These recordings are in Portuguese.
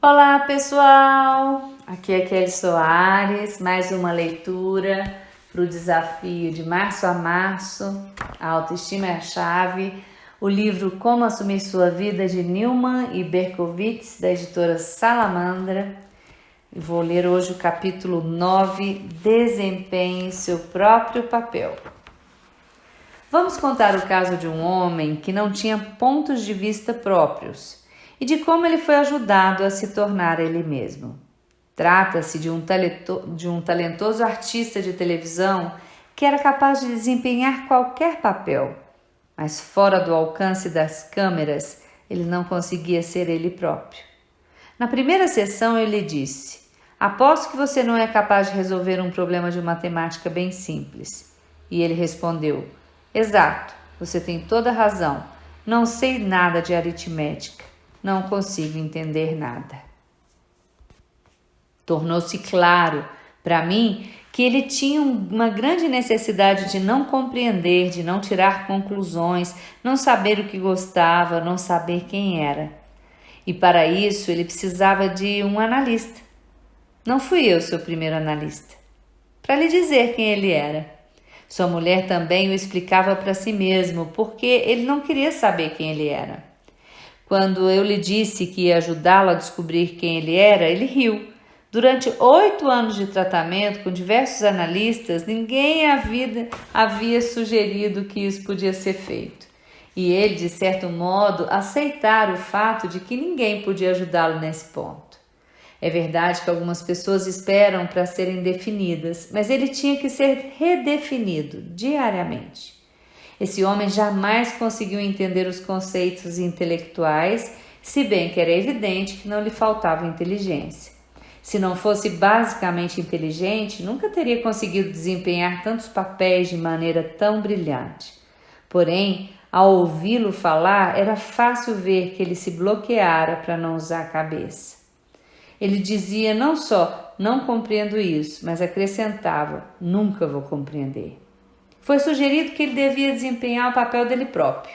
Olá, pessoal! Aqui é Kelly Soares, mais uma leitura para o desafio de março a março. A autoestima é a chave. O livro Como Assumir Sua Vida, de Newman e Berkowitz, da editora Salamandra. Vou ler hoje o capítulo 9, Desempenhe seu próprio papel. Vamos contar o caso de um homem que não tinha pontos de vista próprios e de como ele foi ajudado a se tornar ele mesmo. Trata-se de um talentoso artista de televisão que era capaz de desempenhar qualquer papel, mas fora do alcance das câmeras, ele não conseguia ser ele próprio. Na primeira sessão, ele disse: "Aposto que você não é capaz de resolver um problema de matemática bem simples." E ele respondeu: "Exato, você tem toda a razão. Não sei nada de aritmética. Não consigo entender nada." Tornou-se claro para mim que ele tinha uma grande necessidade de não compreender, de não tirar conclusões, não saber o que gostava, não saber quem era. E para isso ele precisava de um analista. Não fui eu seu primeiro analista, para lhe dizer quem ele era. Sua mulher também o explicava para si mesmo, porque ele não queria saber quem ele era. Quando eu lhe disse que ia ajudá-lo a descobrir quem ele era, ele riu. Durante 8 anos de tratamento com diversos analistas, ninguém havia sugerido que isso podia ser feito. E ele, de certo modo, aceitara o fato de que ninguém podia ajudá-lo nesse ponto. É verdade que algumas pessoas esperam para serem definidas, mas ele tinha que ser redefinido diariamente. Esse homem jamais conseguiu entender os conceitos intelectuais, se bem que era evidente que não lhe faltava inteligência. Se não fosse basicamente inteligente, nunca teria conseguido desempenhar tantos papéis de maneira tão brilhante. Porém, ao ouvi-lo falar, era fácil ver que ele se bloqueara para não usar a cabeça. Ele dizia não só "não compreendo isso", mas acrescentava "nunca vou compreender." Foi sugerido que ele devia desempenhar o papel dele próprio.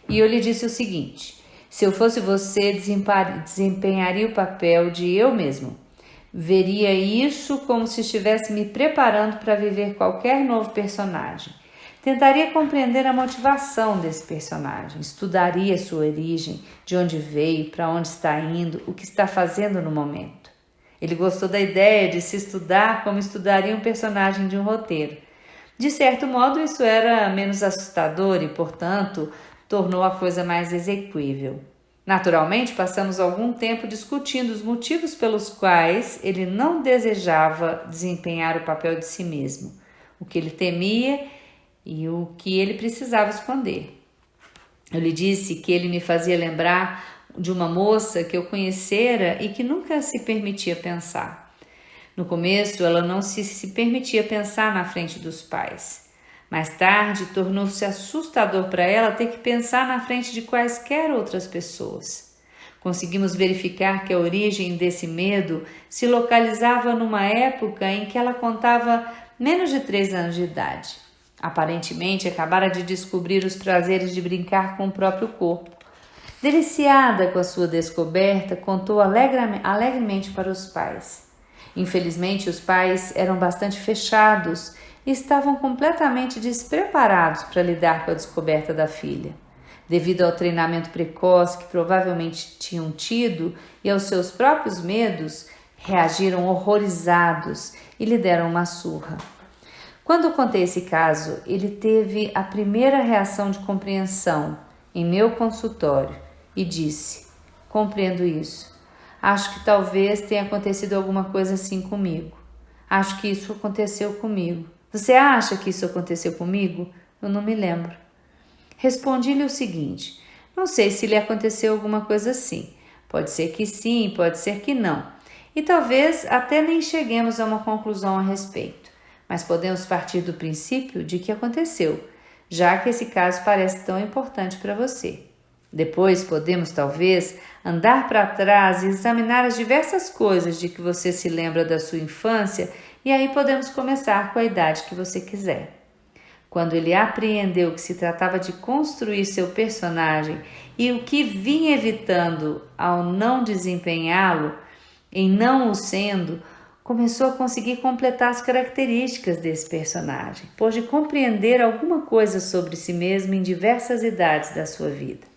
E eu lhe disse o seguinte: se eu fosse você, desempenharia o papel de eu mesmo. Veria isso como se estivesse me preparando para viver qualquer novo personagem. Tentaria compreender a motivação desse personagem, estudaria sua origem, de onde veio, para onde está indo, o que está fazendo no momento. Ele gostou da ideia de se estudar como estudaria um personagem de um roteiro. De certo modo, isso era menos assustador e, portanto, tornou a coisa mais exequível. Naturalmente, passamos algum tempo discutindo os motivos pelos quais ele não desejava desempenhar o papel de si mesmo, o que ele temia e o que ele precisava esconder. Eu lhe disse que ele me fazia lembrar de uma moça que eu conhecera e que nunca se permitia pensar. No começo, ela não se permitia pensar na frente dos pais. Mais tarde, tornou-se assustador para ela ter que pensar na frente de quaisquer outras pessoas. Conseguimos verificar que a origem desse medo se localizava numa época em que ela contava menos de 3 anos de idade. Aparentemente, acabara de descobrir os prazeres de brincar com o próprio corpo. Deliciada com a sua descoberta, contou alegremente para os pais. Infelizmente, os pais eram bastante fechados e estavam completamente despreparados para lidar com a descoberta da filha. Devido ao treinamento precoce que provavelmente tinham tido e aos seus próprios medos, reagiram horrorizados e lhe deram uma surra. Quando eu contei esse caso, ele teve a primeira reação de compreensão em meu consultório e disse: "Compreendo isso. Acho que talvez tenha acontecido alguma coisa assim comigo. Acho que isso aconteceu comigo. Você acha que isso aconteceu comigo? Eu não me lembro." Respondi-lhe o seguinte: "Não sei se lhe aconteceu alguma coisa assim. Pode ser que sim, pode ser que não. E talvez até nem cheguemos a uma conclusão a respeito. Mas podemos partir do princípio de que aconteceu, já que esse caso parece tão importante para você. Depois podemos, talvez, andar para trás e examinar as diversas coisas de que você se lembra da sua infância, e aí podemos começar com a idade que você quiser." Quando ele apreendeu que se tratava de construir seu personagem e o que vinha evitando ao não desempenhá-lo, em não o sendo, começou a conseguir completar as características desse personagem, pôde compreender alguma coisa sobre si mesmo em diversas idades da sua vida.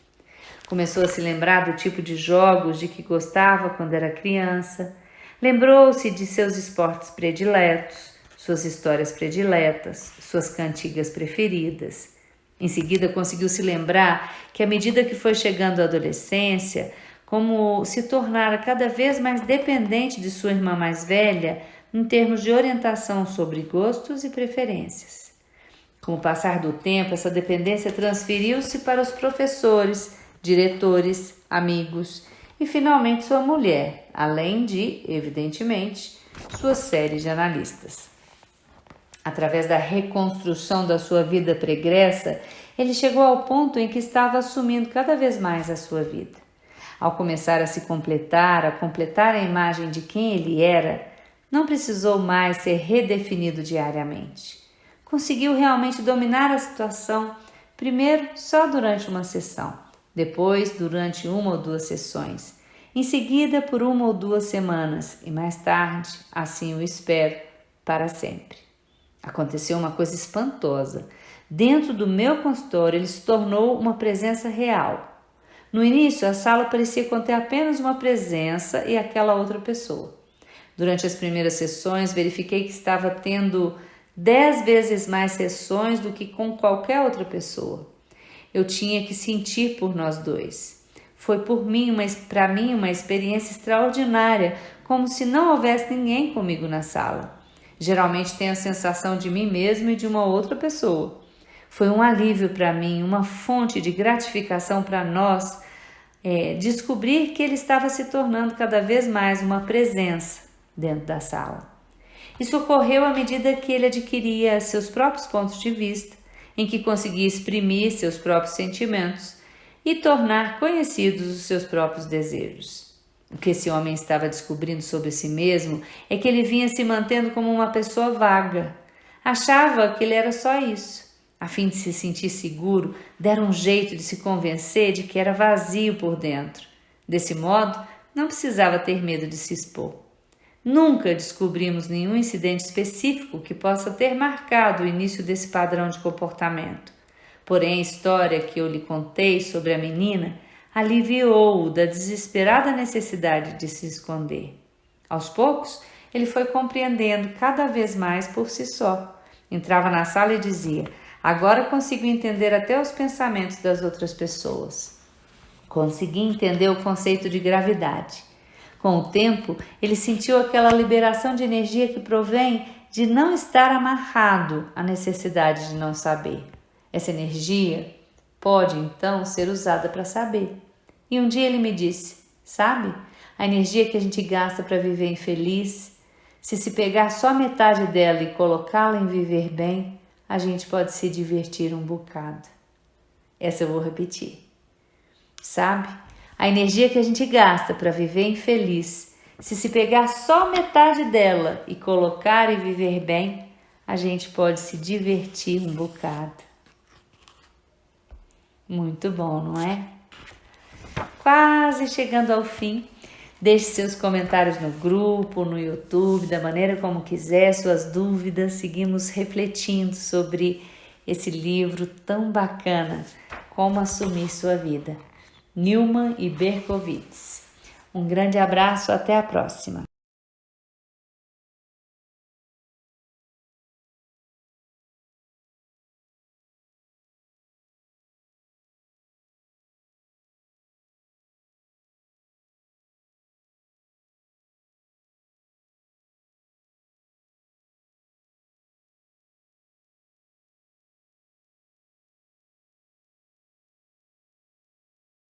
Começou a se lembrar do tipo de jogos de que gostava quando era criança, lembrou-se de seus esportes prediletos, suas histórias prediletas, suas cantigas preferidas. Em seguida, conseguiu se lembrar que, à medida que foi chegando à adolescência, como se tornara cada vez mais dependente de sua irmã mais velha em termos de orientação sobre gostos e preferências. Com o passar do tempo, essa dependência transferiu-se para os professores, diretores, amigos e, finalmente, sua mulher, além de, evidentemente, sua série de analistas. Através da reconstrução da sua vida pregressa, ele chegou ao ponto em que estava assumindo cada vez mais a sua vida. Ao começar a se completar, a completar a imagem de quem ele era, não precisou mais ser redefinido diariamente. Conseguiu realmente dominar a situação, primeiro só durante uma sessão, depois durante 1 ou 2 sessões, em seguida por 1 ou 2 semanas e mais tarde, assim o espero, para sempre. Aconteceu uma coisa espantosa. Dentro do meu consultório, ele se tornou uma presença real. No início, a sala parecia conter apenas uma presença e aquela outra pessoa. Durante as primeiras sessões, verifiquei que estava tendo 10 vezes mais sessões do que com qualquer outra pessoa. Eu tinha que sentir por nós dois. Foi para mim uma experiência extraordinária, como se não houvesse ninguém comigo na sala. Geralmente tenho a sensação de mim mesmo e de uma outra pessoa. Foi um alívio para mim, uma fonte de gratificação para nós, descobrir que ele estava se tornando cada vez mais uma presença dentro da sala. Isso ocorreu à medida que ele adquiria seus próprios pontos de vista, em que conseguia exprimir seus próprios sentimentos e tornar conhecidos os seus próprios desejos. O que esse homem estava descobrindo sobre si mesmo é que ele vinha se mantendo como uma pessoa vaga. Achava que ele era só isso. A fim de se sentir seguro, dera um jeito de se convencer de que era vazio por dentro. Desse modo, não precisava ter medo de se expor. Nunca descobrimos nenhum incidente específico que possa ter marcado o início desse padrão de comportamento. Porém, a história que eu lhe contei sobre a menina aliviou-o da desesperada necessidade de se esconder. Aos poucos, ele foi compreendendo cada vez mais por si só. Entrava na sala e dizia: agora consigo entender até os pensamentos das outras pessoas. Consegui entender o conceito de gravidade. Com o tempo, ele sentiu aquela liberação de energia que provém de não estar amarrado à necessidade de não saber. Essa energia pode, então, ser usada para saber. E um dia ele me disse: sabe, a energia que a gente gasta para viver infeliz, se pegar só metade dela e colocá-la em viver bem, a gente pode se divertir um bocado. Essa eu vou repetir. Sabe, a energia que a gente gasta para viver infeliz, se pegar só metade dela e colocar e viver bem, a gente pode se divertir um bocado. Muito bom, não é? Quase chegando ao fim. Deixe seus comentários no grupo, no YouTube, da maneira como quiser, suas dúvidas. Seguimos refletindo sobre esse livro tão bacana, Como Assumir Sua Vida. Newman e Berkowitz. Um grande abraço, até a próxima.